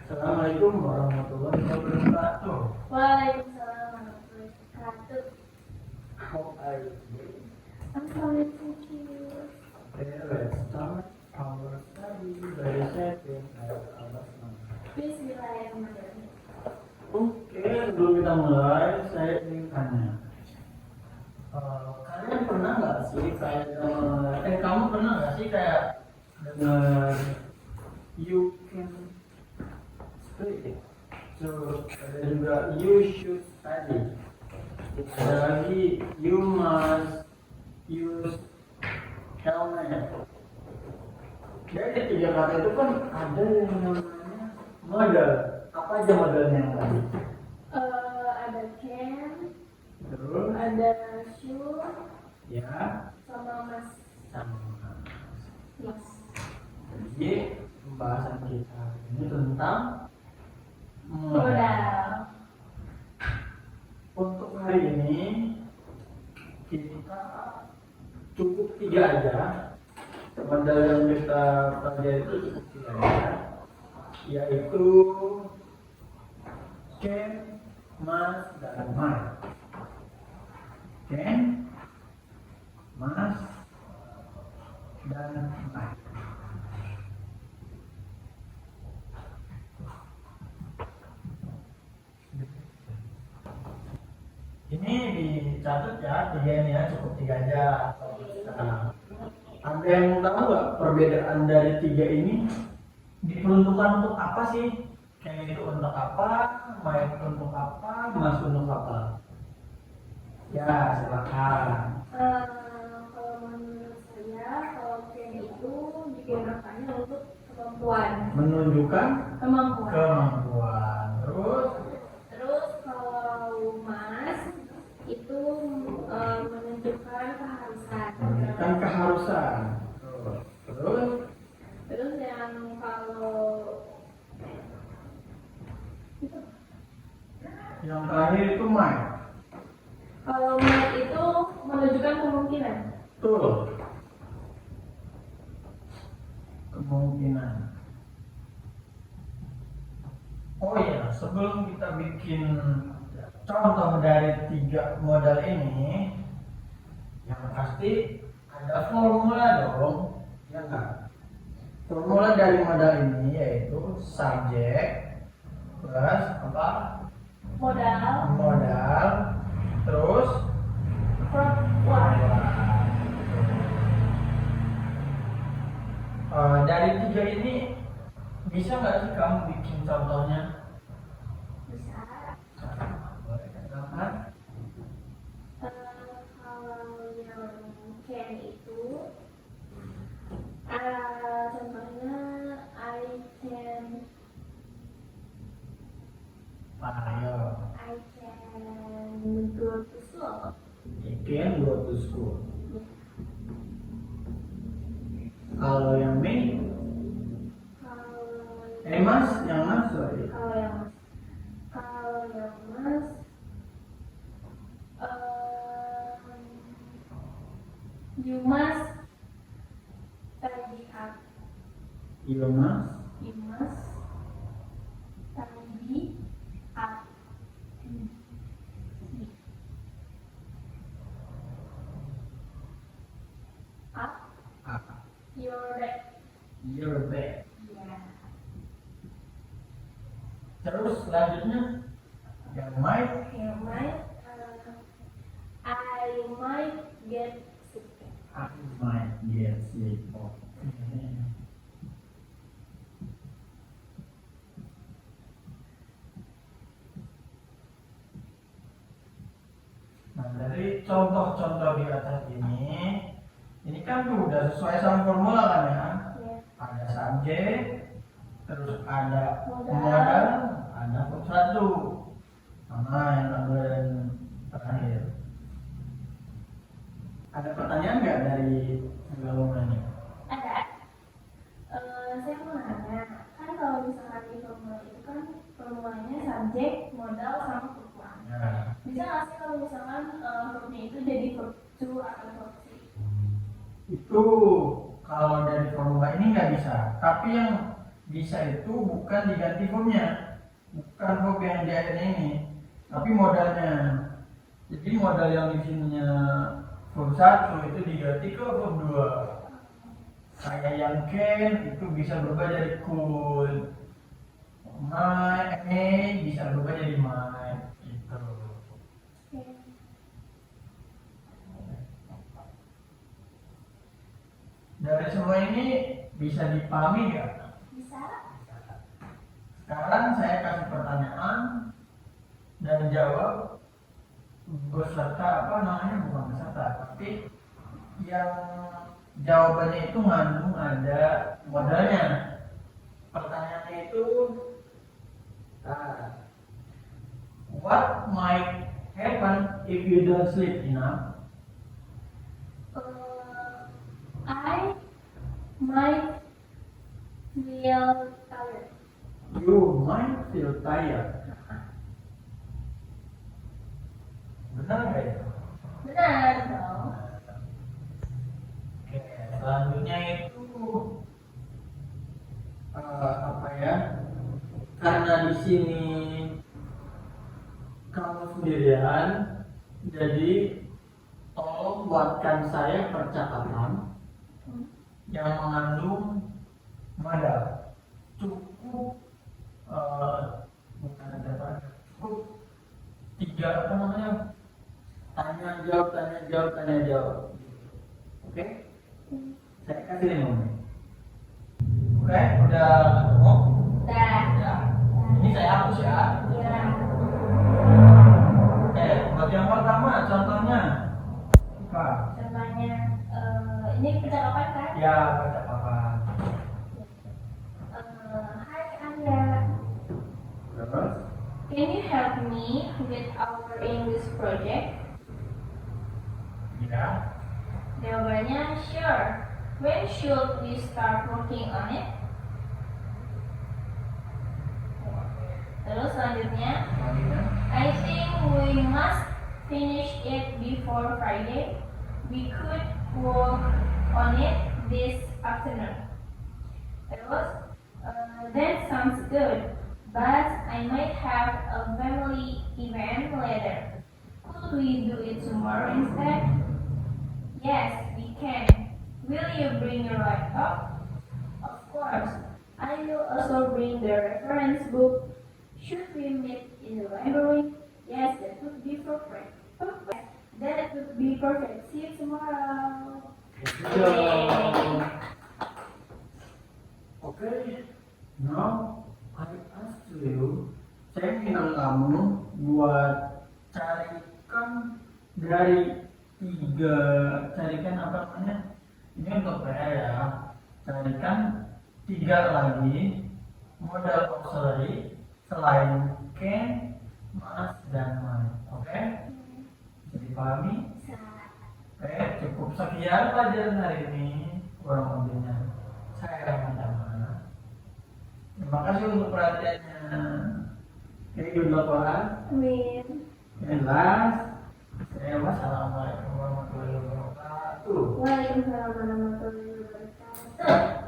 Assalamualaikum warahmatullahi wabarakatuh. Waalaikumsalam warahmatullahi wabarakatuh. How are you doing? I'm fine, thank you. Okay, let's start our study very setting as our Bismillahirrahmanirrahim. Oke, sebelum kita mulai, saya ingin tanya. Kalian pernah nggak sih kamu pernah nggak sih kayak dengar you can speak, so ada juga you should study, ada lagi you must use helmet. Jadi tiga kata itu kan ada yang namanya model. Apa aja modelnya yang tadi? Ada can, Terus ada shoe, ya sama mas. sama. Yes. Jadi pembahasan kita ini tentang Modal. Untuk hari ini kita cukup tiga aja. Modal yang kita pelajari itu cukup tiga aja, yaitu can, must, dan might. Can, must, dan might. Ini dicatat ya, tiga ini ya, cukup tiga aja. Nah, ada yang tahu nggak perbedaan dari tiga ini diperuntukkan untuk apa sih? Kayak itu untuk apa, might untuk apa, must untuk apa? Ya, silakan. Kalau menurut saya, kalau can itu digunakannya untuk kemampuan. Menunjukkan Kemampuan. kemampuan. Terus kalau mas itu menunjukkan keharusan. Menunjukkan keharusan. Terus Terus yang kalau itu, yang terakhir itu might. kalau might itu menunjukkan kemungkinan. Betul. Kemungkinan. Oh iya, sebelum kita bikin contoh dari tiga modal ini, yang pasti ada formula dong, ya enggak? Formula dari modal ini yaitu subjek plus apa? Modal, terus Perempuan. Dari tiga ini bisa nggak sih kamu bikin contohnya? Bisa. Boleh, silakan. Kalau yang can itu contohnya I can Ayo, go to school. you can go to school. Kalau yang Mei, Mas, yang Mas, sorry. Kalau yang mas you must tidy up. Iya Mas. You must tidy up. Up your bed. Your bed. Yeah. Terus selanjutnya yang might, You might I might get sick. I might get sick. Oke. Nah, dari contoh-contoh di atas ini kan udah sesuai sama formula kan ya? Yeah. Ada subjek, terus ada Modal. modal, ada verb satu, sama yang kedua dan terakhir. Ada pertanyaan nggak dari gabungannya? Ada. Saya mau nanya, kan kalau misalkan di formula itu kan formulanya subjek, modal, sama perempuan. Ya. Bisa nggak sih kalau misalkan verbnya itu jadi verb to atau verb si? Itu kalau dari formula ini nggak bisa. Tapi yang bisa itu bukan diganti verbnya, bukan verb yang di akhirnya ini, tapi modalnya. Jadi modal yang di sininya verb 1 itu diganti ke verb 2. Saya yang can itu bisa berubah jadi could. May bisa berubah jadi might gitu. Dari semua ini bisa dipahami nggak? Bisa. Sekarang saya kasih pertanyaan dan jawab beserta apa namanya, bukan beserta, tapi yang jawabannya itu mengandung ada modalnya. Pertanyaannya itu what might happen if you don't sleep enough? I might feel tired. You might feel tired. Benar nggak ya? Benar dong. Oke, selanjutnya itu apa ya? Karena di sini kamu sendirian, jadi tolong buatkan saya percakapan yang mengandung modal. Cukup bukan ada cukup 3 apa namanya, tanya jawab. Oke? Saya kasih 5 menit. Oke, udah ketemu? Dah. Ya. Ini saya hapus ya. Ya. Oke, buat yang pertama contohnya apa? Contohnya, ini percakapan kan? Ya, percakapan. Hai Arya, Terus? can you help me with our English project? Ya. Jawabannya sure. When should we start working on it? Terus selanjutnya, I think we must finish it before Friday. We could work on it this afternoon. Terus, that sounds good, but I might have a family event later. Could we do it tomorrow instead? Yes, we can. Will you bring your laptop? Of course. I will also bring the reference book. Should we meet in the library? Yes, that would be perfect. Perfect. That would be perfect. See you tomorrow. Oke. Now I ask you, saya minta kamu buat carikan dari 3, carikan apa namanya? Ini untuk PR ya. Carikan 3 lagi modal auxiliary selain can, must, dan might. Oke? Bisa dipahami? Oke, cukup sekian pelajaran hari ini. Kurang lebihnya saya minta maaf. Terima kasih untuk perhatiannya. Oke, good luck Quran. Amin. And last, wassalamualaikum warahmatullahi wabarakatuh. Waalaikumsalam warahmatullahi wabarakatuh.